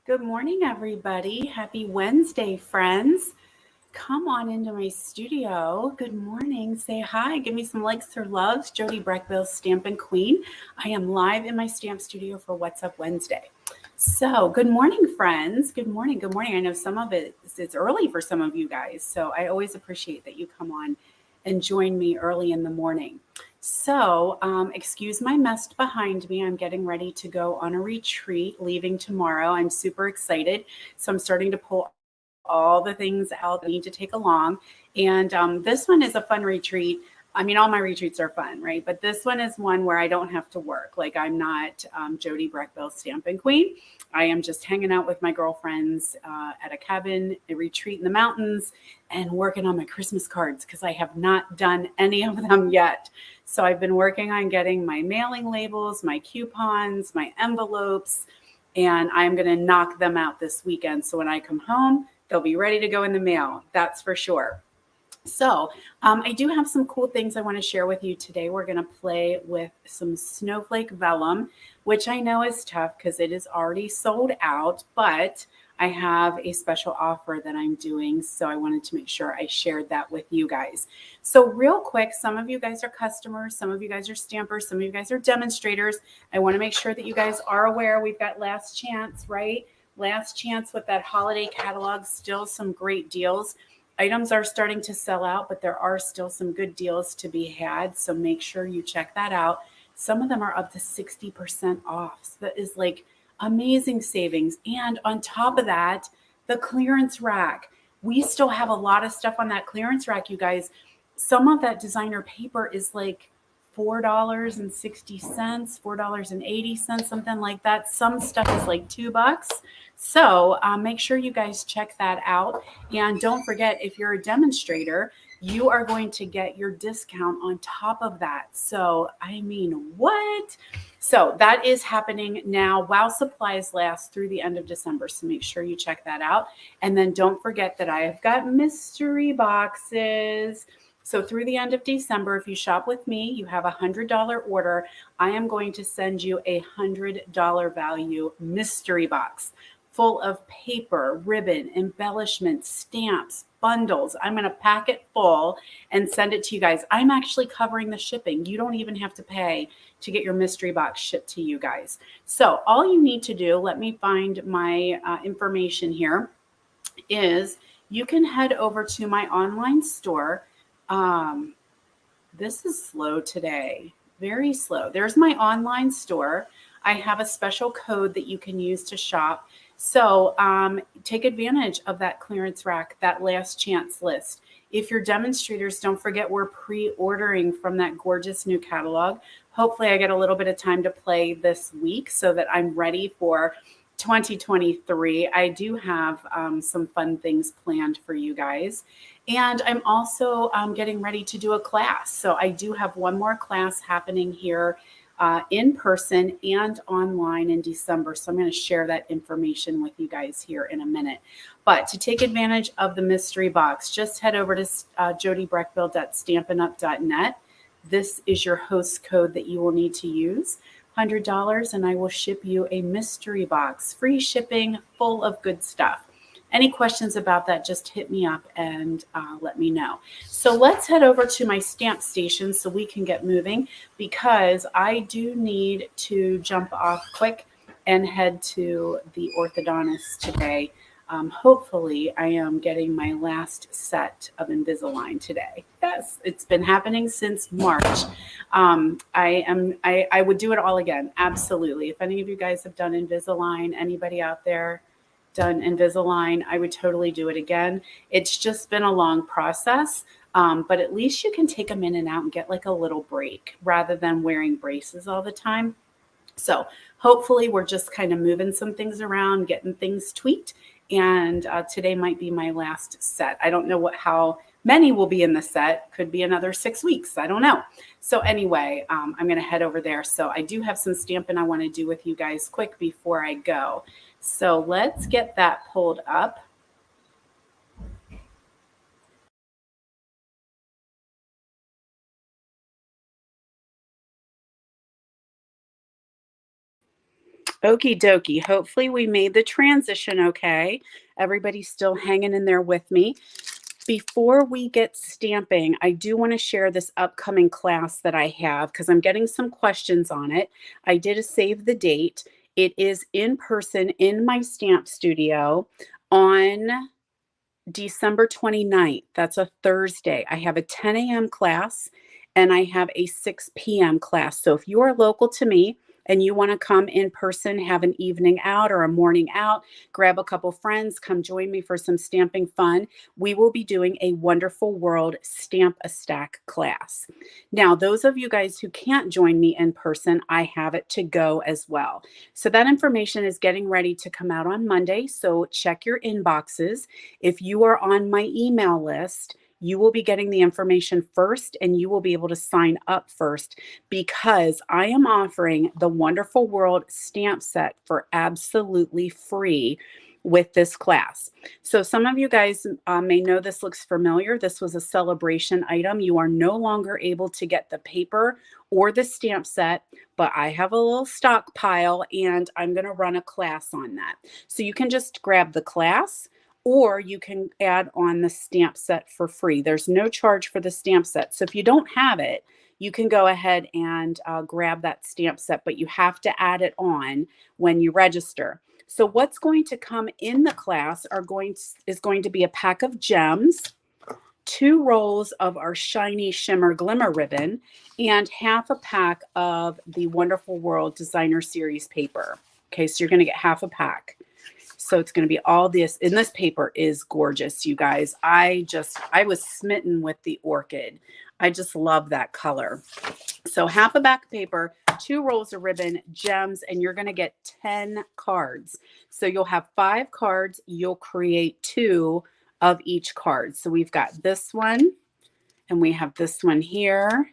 Good morning, everybody. Happy Wednesday, friends. Come on into my studio. Good morning. Say hi. Give me some likes or loves. Jody Breckville, Stampin' Queen. I am live in my stamp studio for What's Up Wednesday. So, good morning, friends. Good morning. Good morning. I know some of it's early for some of you guys, so I always appreciate that you come on and join me early in the morning. So, excuse my mess behind me. I'm getting ready to go on a retreat, leaving tomorrow. I'm super excited. So, I'm starting to pull all the things out that I need to take along. And this one is a fun retreat. I mean, all my retreats are fun, right? But this one is one where I don't have to work. Like, I'm not Jody Breckville, Stampin' Queen. I am just hanging out with my girlfriends at a cabin, a retreat in the mountains, and working on my Christmas cards because I have not done any of them yet. So I've been working on getting my mailing labels, my coupons, my envelopes, and I'm going to knock them out this weekend. So when I come home, they'll be ready to go in the mail. That's for sure. So I do have some cool things I want to share with you today. We're going to play with some Snowflake Vellum, which I know is tough because it is already sold out, but I have a special offer that I'm doing. So I wanted to make sure I shared that with you guys. So real quick, some of you guys are customers, some of you guys are stampers, some of you guys are demonstrators. I want to make sure that you guys are aware we've got last chance, right? Last chance with that holiday catalog, still some great deals. Items are starting to sell out, but there are still some good deals to be had. So make sure you check that out. Some of them are up to 60% off. So that is like amazing savings. And on top of that, the clearance rack. We still have a lot of stuff on that clearance rack, you guys. Some of that designer paper is like $4.60, $4.80, something like that. Some stuff is like $2. So make sure you guys check that out. And don't forget, if you're a demonstrator, you are going to get your discount on top of that. So, I mean, what? So, that is happening now while supplies last through the end of December. So, make sure you check that out. And then don't forget that I have got mystery boxes. So, through the end of December, if you shop with me, you have a $100 order. I am going to send you a $100 value mystery box full of paper, ribbon, embellishments, stamps, bundles. I'm going to pack it full and send it to you guys. I'm actually covering the shipping. You don't even have to pay to get your mystery box shipped to you guys. So all you need to do, let me find my information here, is you can head over to my online store. Um, this is slow today, very slow. There's my online store. I have a special code that you can use to shop. So take advantage of that clearance rack, that last chance list. If you're demonstrators, don't forget we're pre-ordering from that gorgeous new catalog. Hopefully I get a little bit of time to play this week so that I'm ready for 2023. I do have some fun things planned for you guys. And I'm also getting ready to do a class. So I do have one more class happening here in person and online in December. So I'm going to share that information with you guys here in a minute. But to take advantage of the mystery box, just head over to jodybreckville.stampinup.net. This is your host code that you will need to use. $100, and I will ship you a mystery box, free shipping, full of good stuff. Any questions about that, just hit me up and let me know. So let's head over to my stamp station so we can get moving, because I do need to jump off quick and head to the orthodontist today. Hopefully I am getting my last set of Invisalign today. Yes, it's been happening since March. I would do it all again. Absolutely. If any of you guys have done Invisalign, anybody out there done Invisalign, I would totally do it again. It's just been a long process. But at least you can take them in and out and get like a little break rather than wearing braces all the time. So hopefully we're just kind of moving some things around, getting things tweaked. And today might be my last set. I don't know how many will be in the set. Could be another 6 weeks. I don't know. So anyway, I'm going to head over there. So I do have some stamping I want to do with you guys quick before I go. So let's get that pulled up. Okie dokie. Hopefully we made the transition okay. Everybody's still hanging in there with me. Before we get stamping, I do want to share this upcoming class that I have because I'm getting some questions on it. I did a save the date. It is in person in my stamp studio on December 29th. That's a Thursday. I have a 10 a.m. class and I have a 6 p.m. class. So if you are local to me and you want to come in person, have an evening out or a morning out, grab a couple friends, come join me for some stamping fun. We will be doing a Wonderful World Stamp a Stack class. Now, those of you guys who can't join me in person, I have it to go as well. So that information is getting ready to come out on Monday. So check your inboxes. If you are on my email list, you will be getting the information first and you will be able to sign up first because I am offering the Wonderful World stamp set for absolutely free with this class. So some of you guys may know this looks familiar. This was a celebration item. You are no longer able to get the paper or the stamp set, but I have a little stockpile and I'm going to run a class on that. So you can just grab the class or you can add on the stamp set for free. There's no charge for the stamp set. So if you don't have it, you can go ahead and grab that stamp set, but you have to add it on when you register. So what's going to come in the class is going to be a pack of gems, 2 rolls of our shiny shimmer glimmer ribbon, and half a pack of the Wonderful World Designer Series paper. Okay, so you're going to get half a pack. So it's going to be all this, and this paper is gorgeous, you guys. I was smitten with the orchid. I just love that color. So half a back of paper, 2 rolls of ribbon, gems, and you're going to get 10 cards. So you'll have 5 cards. You'll create 2 of each card. So we've got this one, and we have this one here.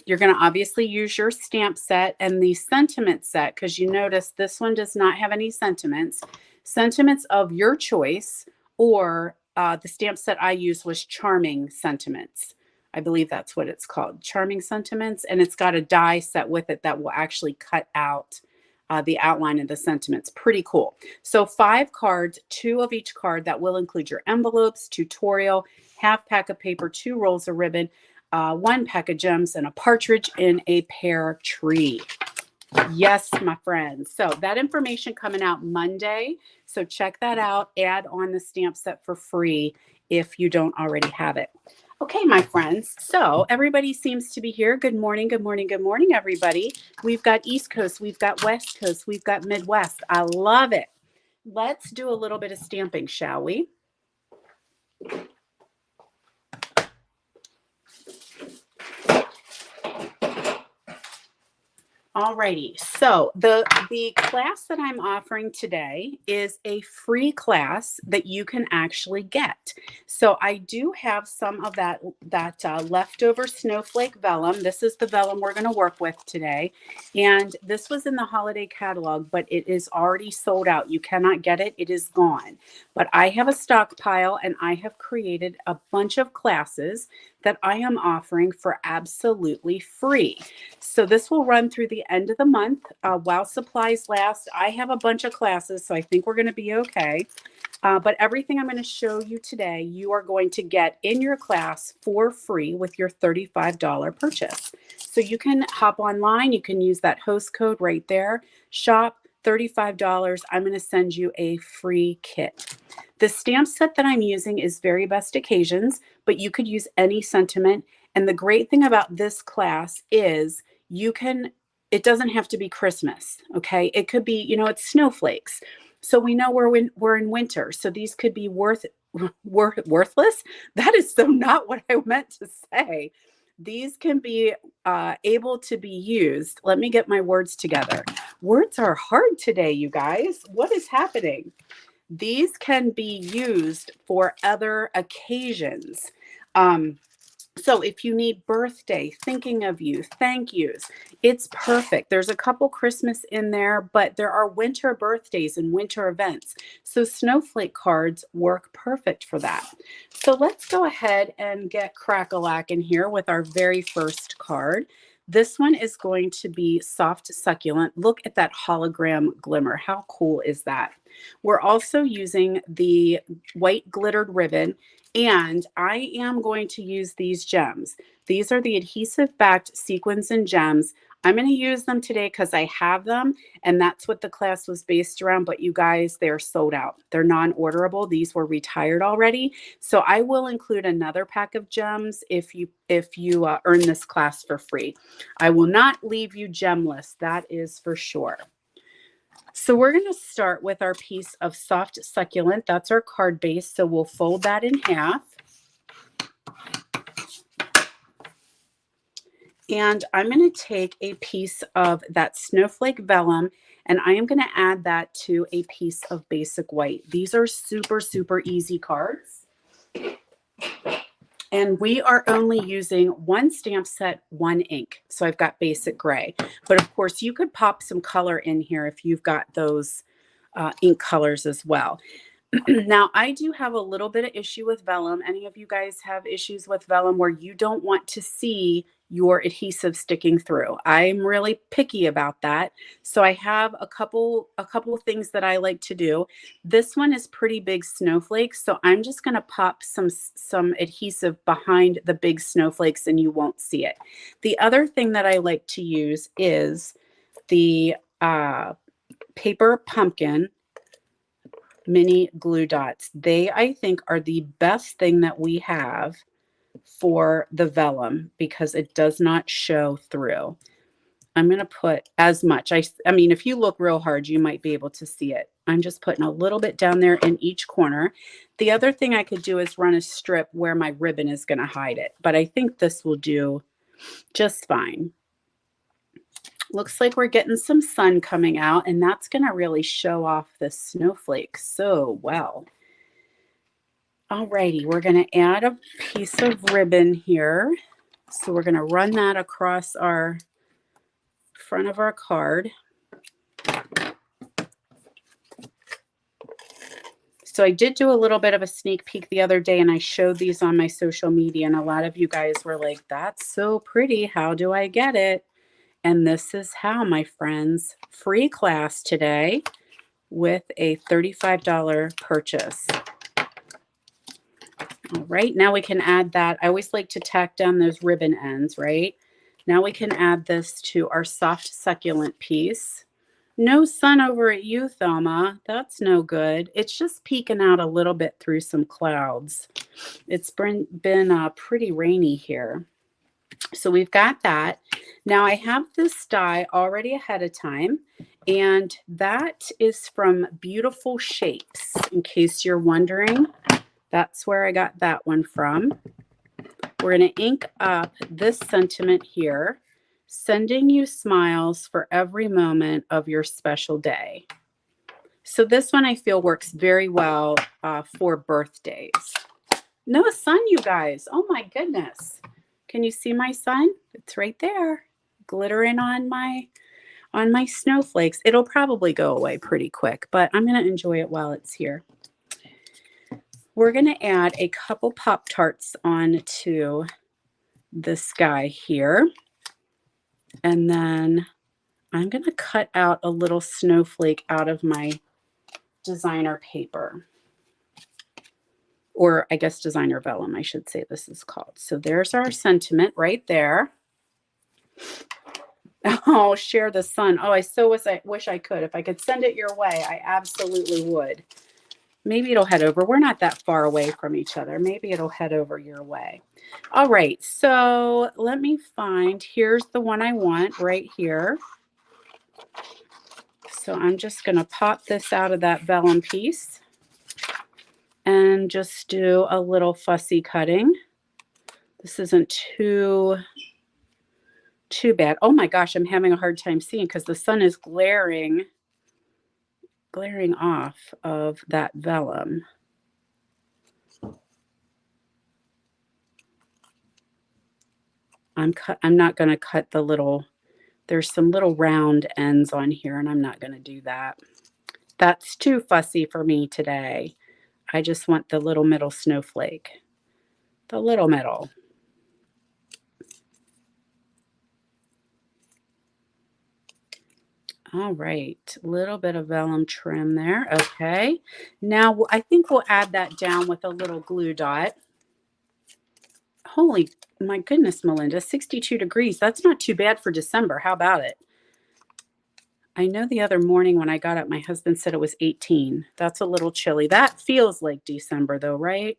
You're going to obviously use your stamp set and the sentiment set because you notice this one does not have any sentiments. Sentiments of your choice, or the stamp set I used was Charming Sentiments. I believe that's what it's called, Charming Sentiments. And it's got a die set with it that will actually cut out the outline of the sentiments. Pretty cool. So 5 cards, 2 of each card. That will include your envelopes, tutorial, half pack of paper, 2 rolls of ribbon, 1 pack of gems, and a partridge in a pear tree. Yes, my friends. So that information coming out Monday. So check that out. Add on the stamp set for free if you don't already have it. Okay, my friends. So everybody seems to be here. Good morning, good morning, good morning, everybody. We've got East Coast, we've got West Coast, we've got Midwest. I love it. Let's do a little bit of stamping, shall we? Alrighty, so the class that I'm offering today is a free class that you can actually get. So I do have some of that leftover Snowflake Vellum. This is the vellum we're going to work with today. And this was in the holiday catalog, but it is already sold out. You cannot get it. It is gone. But I have a stockpile and I have created a bunch of classes that I am offering for absolutely free. So this will run through the end of the month while supplies last. I have a bunch of classes, so I think we're going to be okay. But everything I'm going to show you today, you are going to get in your class for free with your $35 purchase. So you can hop online. You can use that host code right there. Shop $35. I'm going to send you a free kit. The stamp set that I'm using is Very Best Occasions, but you could use any sentiment. And the great thing about this class is it doesn't have to be Christmas, okay? It could be, it's snowflakes. So we know we're in winter. So these could be worthless. That is so not what I meant to say. These can be able to be used. Let me get my words together. Words are hard today, you guys. What is happening? These can be used for other occasions. So if you need birthday, thinking of you, thank yous, it's perfect. There's a couple Christmas in there, but there are winter birthdays and winter events. So snowflake cards work perfect for that. So let's go ahead and get crack-a-lack in here with our very first card. This one is going to be soft succulent. Look at that hologram glimmer. How cool is that? We're also using the white glittered ribbon, and I am going to use these gems. These are the adhesive backed sequins and gems. I'm going to use them today because I have them, and that's what the class was based around. But you guys, they're sold out. They're non-orderable. These were retired already. So I will include another pack of gems if you earn this class for free. I will not leave you gemless. That is for sure. So we're going to start with our piece of soft succulent. That's our card base. So we'll fold that in half. And I'm going to take a piece of that Snowflake Vellum, and I am going to add that to a piece of basic white. These are super, super easy cards. And we are only using one stamp set, one ink. So I've got basic gray. But of course, you could pop some color in here if you've got those ink colors as well. Now, I do have a little bit of issue with vellum. Any of you guys have issues with vellum where you don't want to see your adhesive sticking through? I'm really picky about that. So I have a couple things that I like to do. This one is pretty big snowflakes, so I'm just going to pop some adhesive behind the big snowflakes and you won't see it. The other thing that I like to use is the paper pumpkin mini glue dots. They, I think, are the best thing that we have for the vellum because it does not show through. I'm going to put as much. I mean, if you look real hard, you might be able to see it. I'm just putting a little bit down there in each corner. The other thing I could do is run a strip where my ribbon is going to hide it, but I think this will do just fine. Looks like we're getting some sun coming out, and that's going to really show off the snowflake so well. Alrighty, we're going to add a piece of ribbon here. So we're going to run that across our front of our card. So I did do a little bit of a sneak peek the other day, and I showed these on my social media, and a lot of you guys were like, that's so pretty. How do I get it? And this is how, my friends. Free class today with a $35 purchase. All right, now we can add that. I always like to tack down those ribbon ends, right? Now we can add this to our soft succulent piece. No sun over at you, Thelma. That's no good. It's just peeking out a little bit through some clouds. It's been pretty rainy here. So we've got that. Now I have this die already ahead of time, and that is from Beautiful Shapes, in case you're wondering. That's where I got that one from. We're going to ink up this sentiment here, sending you smiles for every moment of your special day. So this one I feel works very well for birthdays. No sun, you guys. Oh my goodness. Can you see my sun? It's right there, glittering on my snowflakes. It'll probably go away pretty quick, but I'm going to enjoy it while it's here. We're going to add a couple Pop-Tarts onto this guy here. And then I'm going to cut out a little snowflake out of my designer paper. Or I guess designer vellum, I should say this is called. So there's our sentiment right there. Oh, share the sun. Oh, I wish I could. If I could send it your way, I absolutely would. Maybe it'll head over. We're not that far away from each other. Maybe it'll head over your way. All right, so let me find, here's the one I want right here. So I'm just going to pop this out of that vellum piece and just do a little fussy cutting. This isn't too bad. Oh my gosh, I'm having a hard time seeing because the sun is glaring off of that vellum. I'm not going to cut the little, there's some little round ends on here, and I'm not going to do that. That's too fussy for me today. I just want the little middle snowflake. The little middle. All right, a little bit of vellum trim there. Okay, now I think we'll add that down with a little glue dot. Holy, my goodness, Melinda, 62 degrees. That's not too bad for December. How about it? I know the other morning when I got up, my husband said it was 18. That's a little chilly. That feels like December though, right?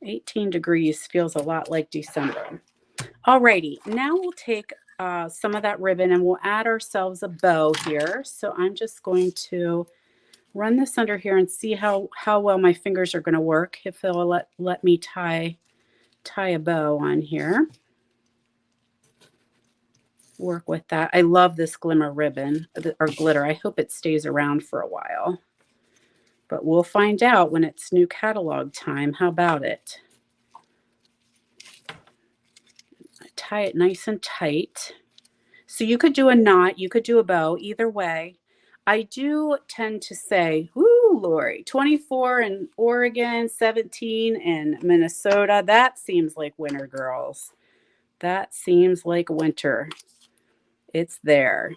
18 degrees feels a lot like December. Alrighty, now we'll take some of that ribbon and we'll add ourselves a bow here. So I'm just going to run this under here and see how well my fingers are going to work. If they'll let me tie a bow on here. Work with that. I love this glimmer ribbon or glitter. I hope it stays around for a while. But we'll find out when it's new catalog time. How about it? Tie it nice and tight. So you could do a knot, you could do a bow, either way. I do tend to say, whoo, Lori, 24 in Oregon, 17 in Minnesota. That seems like winter, girls. That seems like winter. It's there.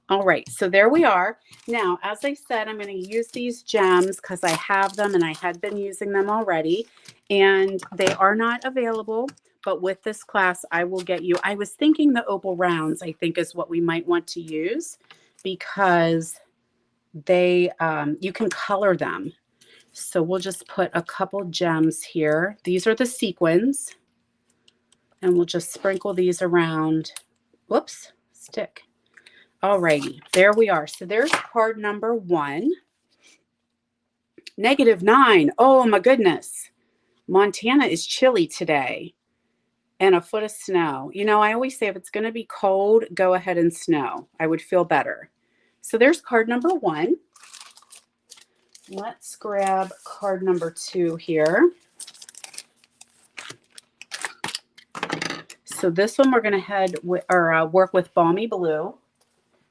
All right, so there we are. Now, as I said, I'm going to use these gems because I have them and I had been using them already. And they are not available, but with this class, I will get you. I was thinking the opal rounds, I think, is what we might want to use because they you can color them. So we'll just put a couple gems here. These are the sequins. And we'll just sprinkle these around. Whoops, stick. Alrighty, there we are. So there's card number 1. -9. Oh my goodness. Montana is chilly today. And a foot of snow. You know, I always say if it's going to be cold, go ahead and snow. I would feel better. So there's card number 1. Let's grab card number 2 here. So this one we're going to head with, or work with Balmy Blue.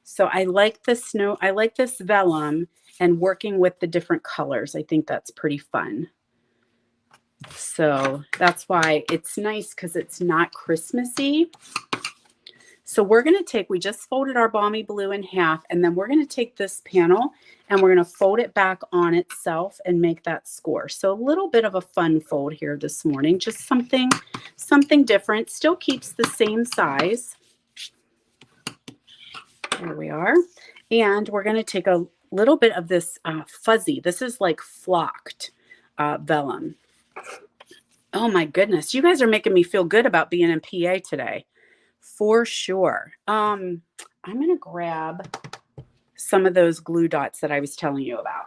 So I like this vellum and working with the different colors. I think that's pretty fun. So that's why it's nice because it's not Christmassy. So we're going to take, we just folded our Balmy Blue in half, and then we're going to take this panel and we're going to fold it back on itself and make that score. So a little bit of a fun fold here this morning, just something different. Still keeps the same size. There we are. And we're going to take a little bit of this fuzzy. This is like flocked vellum. Oh my goodness. You guys are making me feel good about being in PA today. For sure. I'm going to grab some of those glue dots that I was telling you about.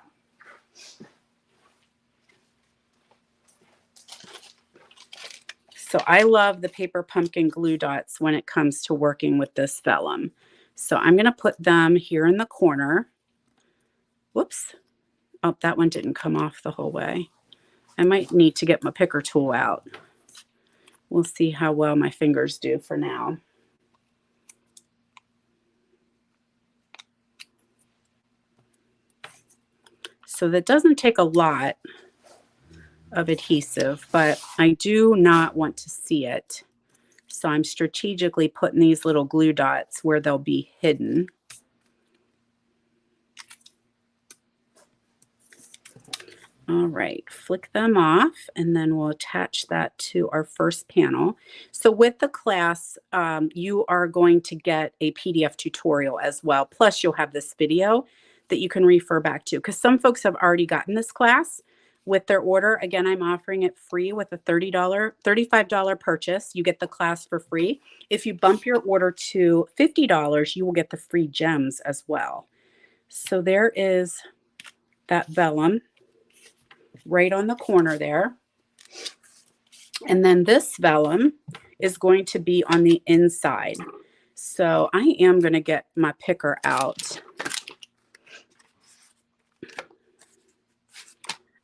So I love the paper pumpkin glue dots when it comes to working with this vellum. So I'm going to put them here in the corner. Whoops. Oh, that one didn't come off the whole way. I might need to get my picker tool out. We'll see how well my fingers do for now. So that doesn't take a lot of adhesive, but I do not want to see it. So I'm strategically putting these little glue dots where they'll be hidden. All right, flick them off, and then we'll attach that to our first panel. So with the class, you are going to get a PDF tutorial as well. Plus, you'll have this video that you can refer back to, because some folks have already gotten this class with their order. Again, I'm offering it free with a $35 purchase. You get the class for free. If you bump your order to $50, you will get the free gems as well. So there is that vellum right on the corner there. And then this vellum is going to be on the inside. So I am going to get my picker out.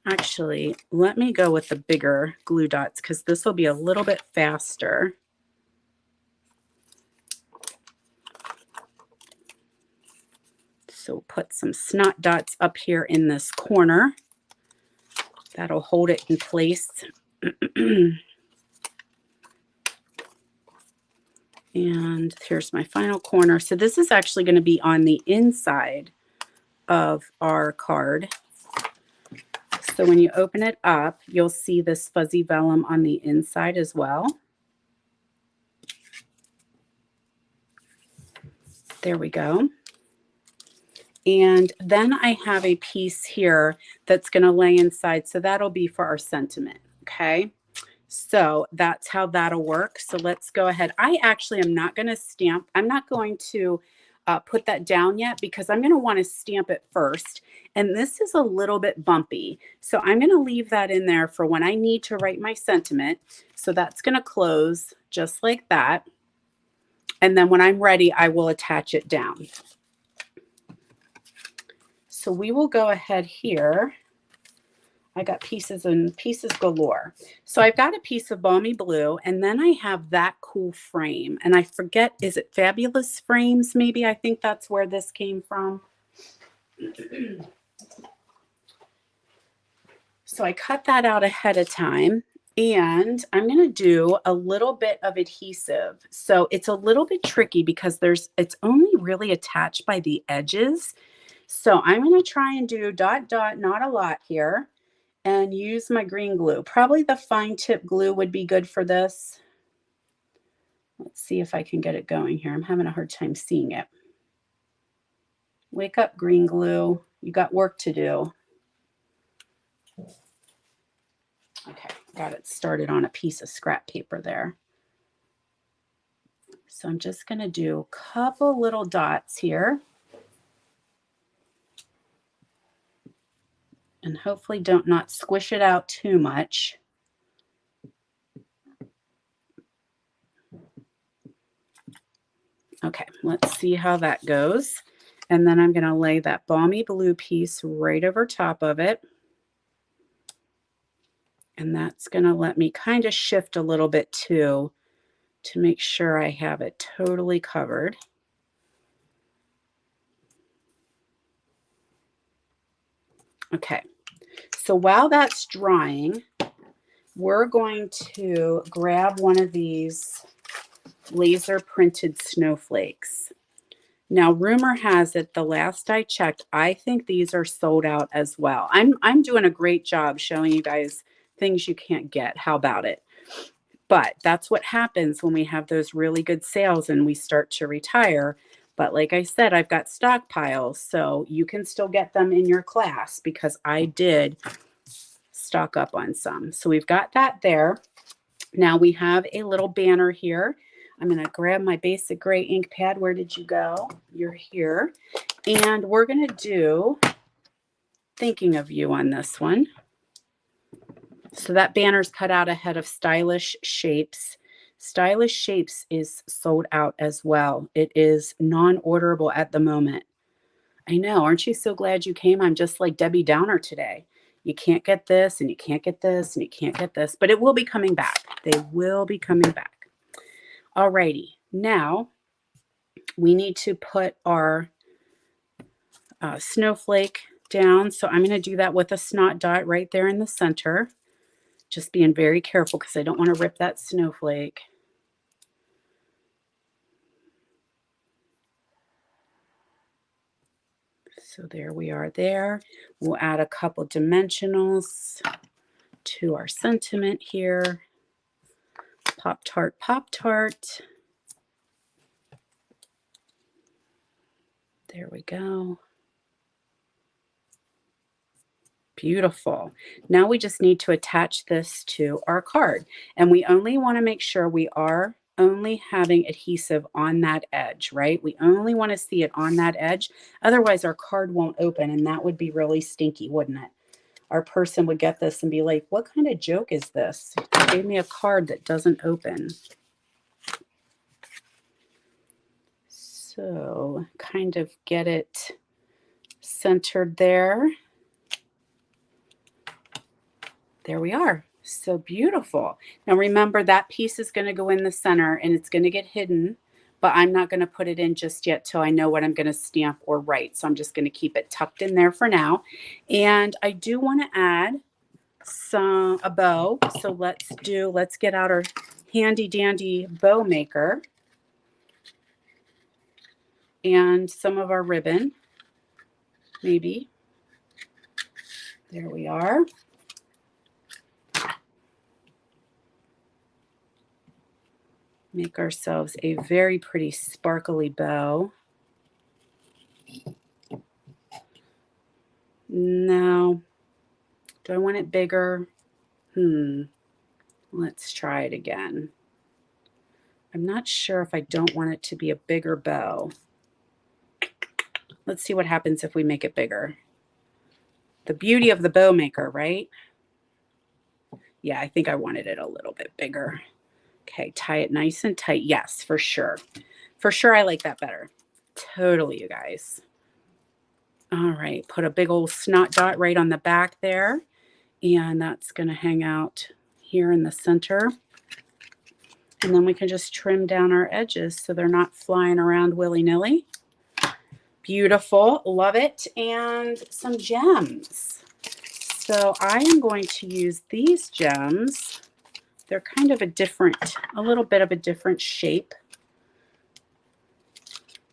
Actually, let me go with the bigger glue dots because this will be a little bit faster. So put some snot dots up here in this corner. That'll hold it in place. And here's my final corner. So this is actually going to be on the inside of our card. So when you open it up, you'll see this fuzzy vellum on the inside as well. There we go. And then I have a piece here that's going to lay inside. So that'll be for our sentiment. Okay. So that's how that'll work. So let's go ahead. I actually am not going to stamp. I'm not going to put that down yet because I'm going to want to stamp it first. And this is a little bit bumpy. So I'm going to leave that in there for when I need to write my sentiment. So that's going to close just like that. And then when I'm ready, I will attach it down. So we will go ahead here. I got pieces and pieces galore. So I've got a piece of balmy blue, and then I have that cool frame. And I forget, is it Fabulous Frames? Maybe I think that's where this came from. So I cut that out ahead of time. And I'm going to do a little bit of adhesive. So it's a little bit tricky because it's only really attached by the edges. So I'm going to try and do dot, dot, not a lot here, and use my green glue. Probably the fine tip glue would be good for this. Let's see if I can get it going here. I'm having a hard time seeing it. Wake up, green glue. You got work to do. Okay, got it started on a piece of scrap paper there. So I'm just going to do a couple little dots here. And hopefully don't not squish it out too much. Okay, let's see how that goes. And then I'm going to lay that balmy blue piece right over top of it. And that's going to let me kind of shift a little bit too to make sure I have it totally covered. Okay, so while that's drying, we're going to grab one of these laser printed snowflakes. Now, rumor has it, the last I checked, I think these are sold out as well. I'm doing a great job showing you guys things you can't get. How about it? But that's what happens when we have those really good sales and we start to retire. But like I said, I've got stockpiles, so you can still get them in your class because I did stock up on some. So we've got that there. Now we have a little banner here. I'm going to grab my basic gray ink pad. Where did you go? You're here. And we're going to do Thinking of You on this one. So that banner's cut out ahead of Stylish Shapes. Stylish Shapes is sold out as well. It is non-orderable at the moment. I know. Aren't you so glad you came? I'm just like Debbie Downer today. You can't get this, and you can't get this, and you can't get this. But it will be coming back. They will be coming back. All righty. Now, we need to put our snowflake down. So I'm going to do that with a snot dot right there in the center. Just being very careful because I don't want to rip that snowflake. So there we are there. We'll add a couple dimensionals to our sentiment here. Pop tart, pop tart. There we go. Beautiful. Now we just need to attach this to our card. And we only want to make sure we are only having adhesive on that edge, right? We only want to see it on that edge. Otherwise, our card won't open, and that would be really stinky, wouldn't it? Our person would get this and be like, what kind of joke is this? They gave me a card that doesn't open. So kind of get it centered there. There we are. So beautiful. Now remember, that piece is going to go in the center and it's going to get hidden, but I'm not going to put it in just yet till I know what I'm going to stamp or write. So I'm just going to keep it tucked in there for now. And I do want to add a bow. So let's get out our handy dandy bow maker. and some of our ribbon, maybe. There we are. Make ourselves a very pretty sparkly bow. Now, do I want it bigger? Let's try it again. I'm not sure if I don't want it to be a bigger bow. Let's see what happens if we make it bigger. The beauty of the bow maker, right? Yeah, I think I wanted it a little bit bigger. Okay, tie it nice and tight. Yes, for sure. For sure, I like that better. Totally, you guys. All right, put a big old snot dot right on the back there. And that's going to hang out here in the center. And then we can just trim down our edges so they're not flying around willy-nilly. Beautiful. Love it. And some gems. So I am going to use these gems. They're kind of a little bit of a different shape.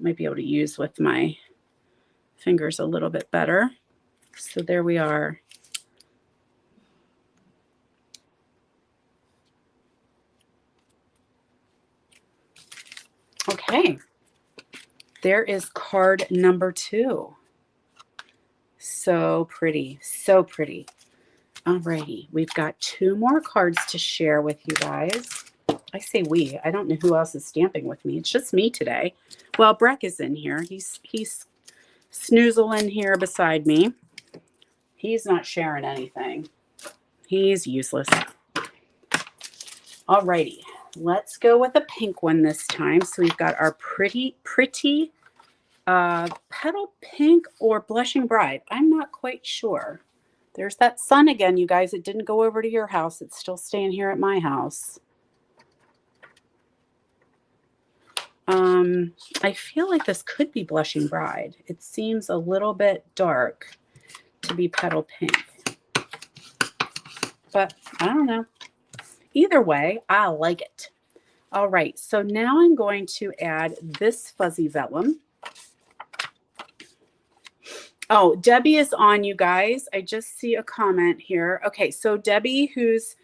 Might be able to use with my fingers a little bit better. So there we are. Okay. There is card number 2. So pretty. So pretty. Alrighty. We've got 2 more cards to share with you guys. I say we. I don't know who else is stamping with me. It's just me today. Well, Breck is in here. He's snoozling here beside me. He's not sharing anything. He's useless. Alrighty. Let's go with a pink one this time. So we've got our pretty petal pink or blushing bride. I'm not quite sure. There's that sun again, you guys. It didn't go over to your house. It's still staying here at my house. I feel like this could be blushing bride. It seems a little bit dark to be petal pink. But I don't know. Either way, I like it. All right, so now I'm going to add this fuzzy vellum. Oh, Debbie is on, you guys. I just see a comment here. Okay, so Debbie, who's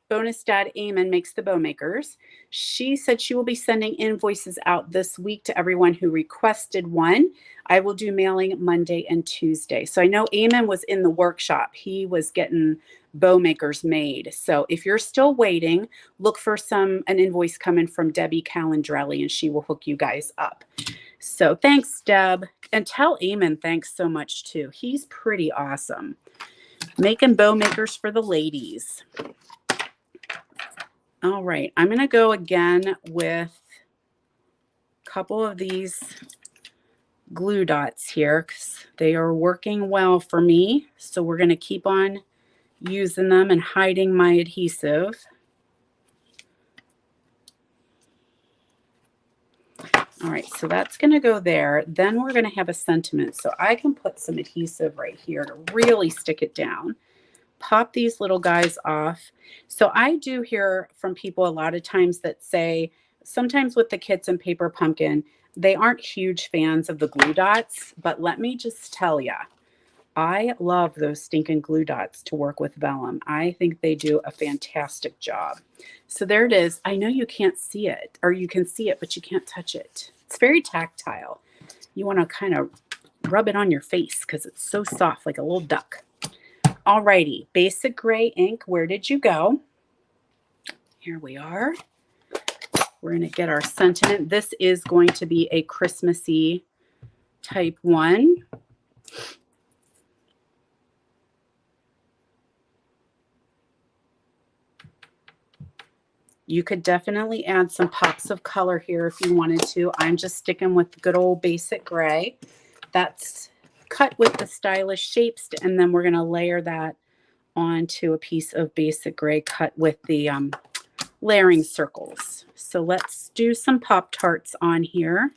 bonus dad Eamon makes the bow makers. She said she will be sending invoices out this week to everyone who requested one. I will do mailing Monday and Tuesday. So I know Eamon was in the workshop. He was getting bow makers made. So if you're still waiting, look for an invoice coming from Debbie Calandrelli and she will hook you guys up. So thanks, Deb. And tell Eamon thanks so much too. He's pretty awesome. Making bow makers for the ladies. All right, I'm going to go again with a couple of these glue dots here because they are working well for me. So we're going to keep on using them and hiding my adhesive. All right, so that's going to go there. Then we're going to have a sentiment. So I can put some adhesive right here to really stick it down. Pop these little guys off. So I do hear from people a lot of times that say, sometimes with the kits and Paper Pumpkin, they aren't huge fans of the glue dots, but let me just tell you, I love those stinking glue dots to work with vellum. I think they do a fantastic job. So there it is. I know you can't see it, or you can see it, but you can't touch it. It's very tactile. You want to kind of rub it on your face because it's so soft, like a little duck. Alrighty, basic gray ink, where did you go? Here we are. We're going to get our sentiment. This is going to be a Christmassy type 1. You could definitely add some pops of color here if you wanted to. I'm just sticking with good old basic gray. That's cut with the stylish shapes, and then we're going to layer that onto a piece of basic gray cut with the layering circles. So let's do some Pop-Tarts on here.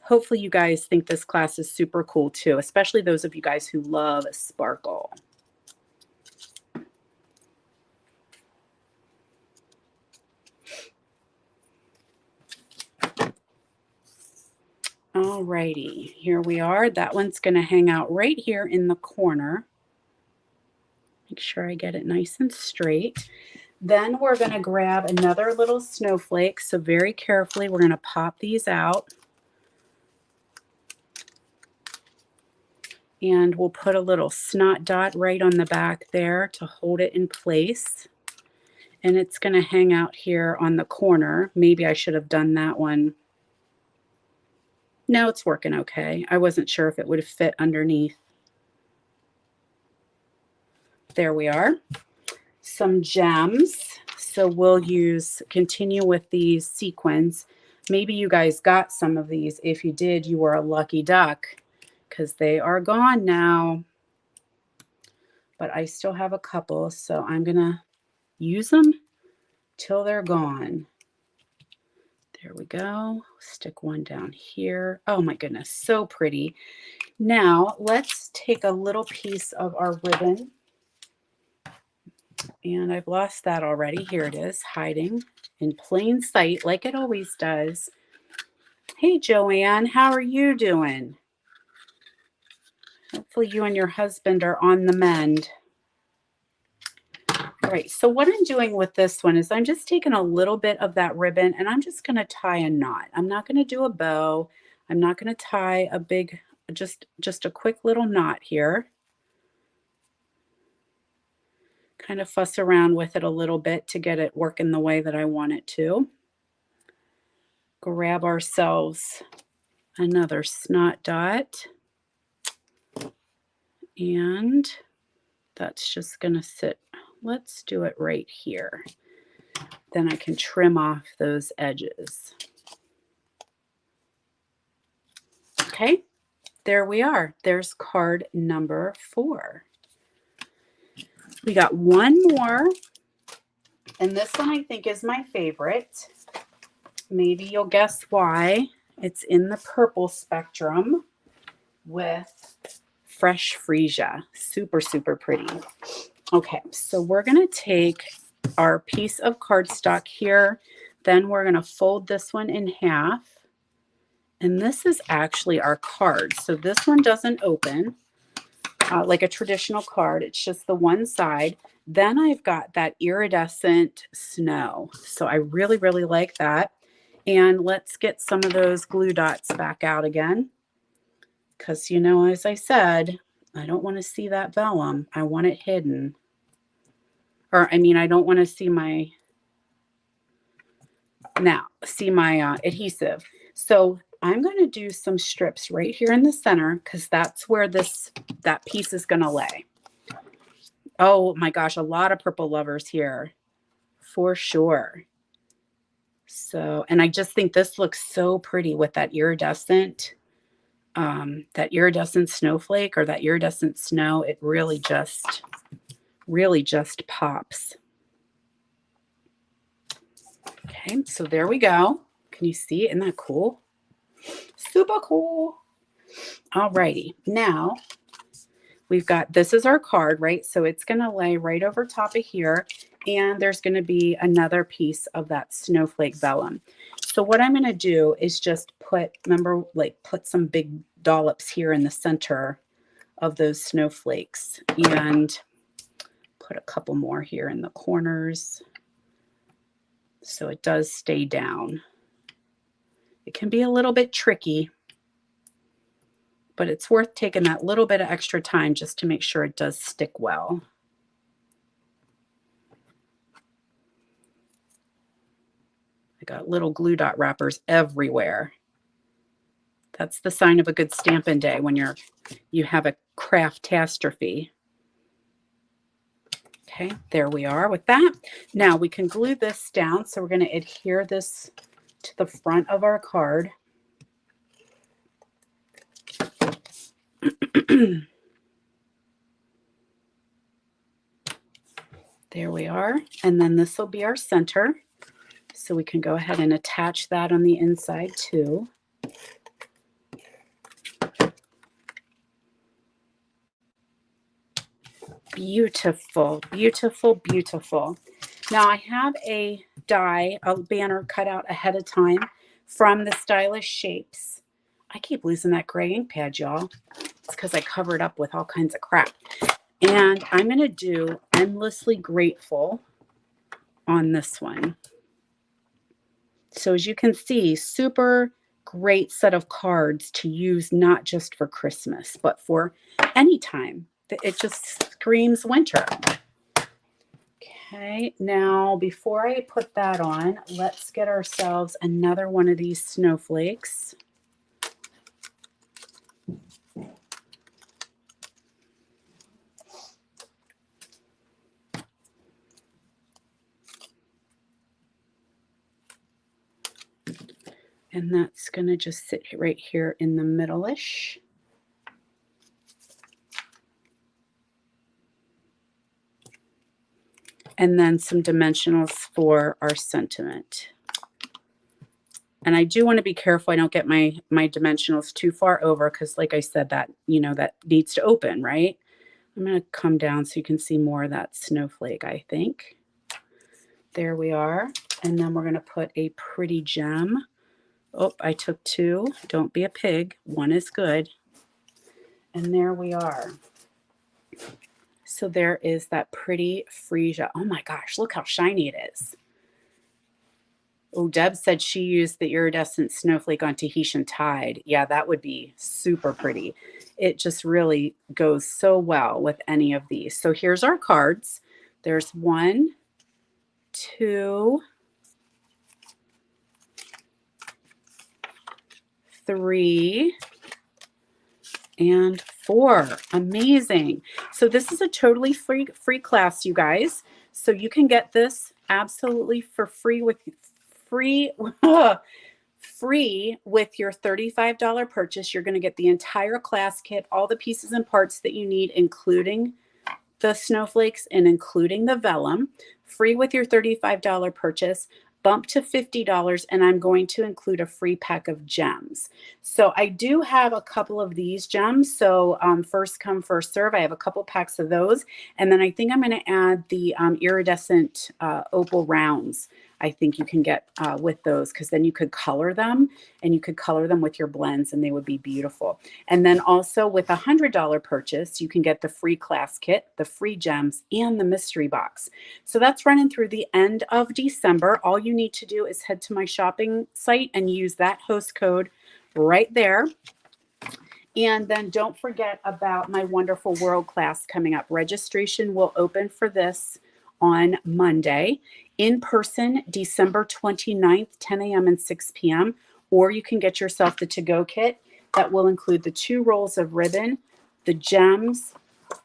Hopefully you guys think this class is super cool too, especially those of you guys who love sparkle. Alrighty, here we are. That one's going to hang out right here in the corner. Make sure I get it nice and straight. Then we're going to grab another little snowflake. So very carefully, we're going to pop these out. And we'll put a little snot dot right on the back there to hold it in place. And it's going to hang out here on the corner. Maybe I should have done that one. No, it's working okay. I wasn't sure if it would fit underneath. There we are. Some gems. So we'll continue with these sequins. Maybe you guys got some of these. If you did, you were a lucky duck because they are gone now. But I still have a couple, so I'm going to use them till they're gone. There we go. Stick one down here. Oh my goodness, so pretty. Now let's take a little piece of our ribbon. And I've lost that already. Here it is, hiding in plain sight like it always does. Hey, Joanne, how are you doing? Hopefully you and your husband are on the mend. All right, so what I'm doing with this one is I'm just taking a little bit of that ribbon and I'm just going to tie a knot. I'm not going to do a bow. I'm not going to tie a big, just a quick little knot here. Kind of fuss around with it a little bit to get it working the way that I want it to. Grab ourselves another snot dot. And that's just going to sit. Let's do it right here. Then I can trim off those edges. Okay, there we are. There's card number 4. We got one more, and this one I think is my favorite. Maybe you'll guess why. It's in the purple spectrum with fresh freesia. Super, super pretty. Okay, so we're going to take our piece of cardstock here. Then we're going to fold this one in half. And this is actually our card. So this one doesn't open like a traditional card. It's just the one side. Then I've got that iridescent snow. So I really, really like that. And let's get some of those glue dots back out again. Because, you know, as I said, I don't want to see that vellum. I want it hidden. Or, I mean, I don't want to see my, adhesive. So I'm going to do some strips right here in the center because that's where that piece is going to lay. Oh my gosh, a lot of purple lovers here for sure. So, and I just think this looks so pretty with that iridescent snowflake or that iridescent snow. It really just pops. Okay, so there we go. Can you see? Isn't that cool? Super cool. All righty. Now we've got, this is our card, right? So it's going to lay right over top of here. And there's going to be another piece of that snowflake vellum. So what I'm going to do is just put some big dollops here in the center of those snowflakes and put a couple more here in the corners so it does stay down. It can be a little bit tricky, but it's worth taking that little bit of extra time just to make sure it does stick well. I got little glue dot wrappers everywhere. That's the sign of a good Stampin' Day when you have a craft-tastrophe. Okay, there we are with that. Now we can glue this down. So we're going to adhere this to the front of our card. There we are. And then this will be our center. So we can go ahead and attach that on the inside too. Beautiful, beautiful, beautiful. Now I have a banner cut out ahead of time from the Stylish Shapes. I keep losing that gray ink pad, y'all. It's because I cover it up with all kinds of crap. And I'm going to do Endlessly Grateful on this one. So as you can see, super great set of cards to use not just for Christmas, but for any time. It just screams winter. Okay, now before I put that on, let's get ourselves another one of these snowflakes. And that's going to just sit right here in the middle-ish. And then some dimensionals for our sentiment. And I do want to be careful I don't get my dimensionals too far over because, like I said, that, that needs to open, right? I'm going to come down so you can see more of that snowflake, I think. There we are. And then we're going to put a pretty gem. Oh, I took two. Don't be a pig. One is good. And there we are. So there is that pretty freesia. Oh my gosh, look how shiny it is. Oh, Deb said she used the iridescent snowflake on Tahitian Tide. Yeah, that would be super pretty. It just really goes so well with any of these. So here's our cards. There's 1, 2, 3, and 4. Amazing. So this is a totally free class, you guys. So you can get this absolutely for free with free with your $35 purchase. You're going to get the entire class kit, all the pieces and parts that you need, including the snowflakes and including the vellum, free with your $35 purchase, bump to $50, and I'm going to include a free pack of gems. So I do have a couple of these gems. So first come, first serve. I have a couple packs of those. And then I think I'm going to add the iridescent opal rounds. I think you can get with those because then you could color them and you could color them with your blends and they would be beautiful. And then also with a $100 purchase, you can get the free class kit, the free gems, and the mystery box. So that's running through the end of December. All you need to do is head to my shopping site and use that host code right there. And then don't forget about my wonderful world class coming up. Registration will open for this on Monday. In person, December 29th, 10 a.m. and 6 p.m. Or you can get yourself the to-go kit that will include the 2 rolls of ribbon, the gems,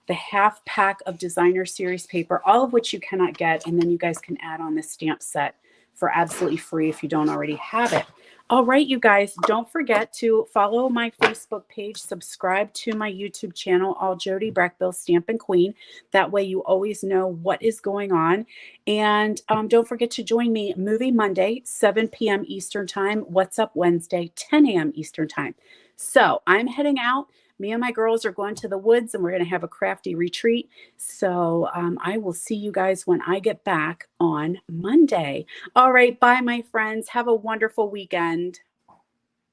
the half pack of designer series paper, all of which you cannot get. And then you guys can add on this stamp set for absolutely free if you don't already have it. All right, you guys, don't forget to follow my Facebook page, subscribe to my YouTube channel, All Jody Breckbill Stampin' Queen. That way you always know what is going on. And don't forget to join me Movie Monday, 7 p.m. Eastern Time, What's Up Wednesday, 10 a.m. Eastern Time. So I'm heading out. Me and my girls are going to the woods and we're going to have a crafty retreat. So I will see you guys when I get back on Monday. All right. Bye, my friends. Have a wonderful weekend.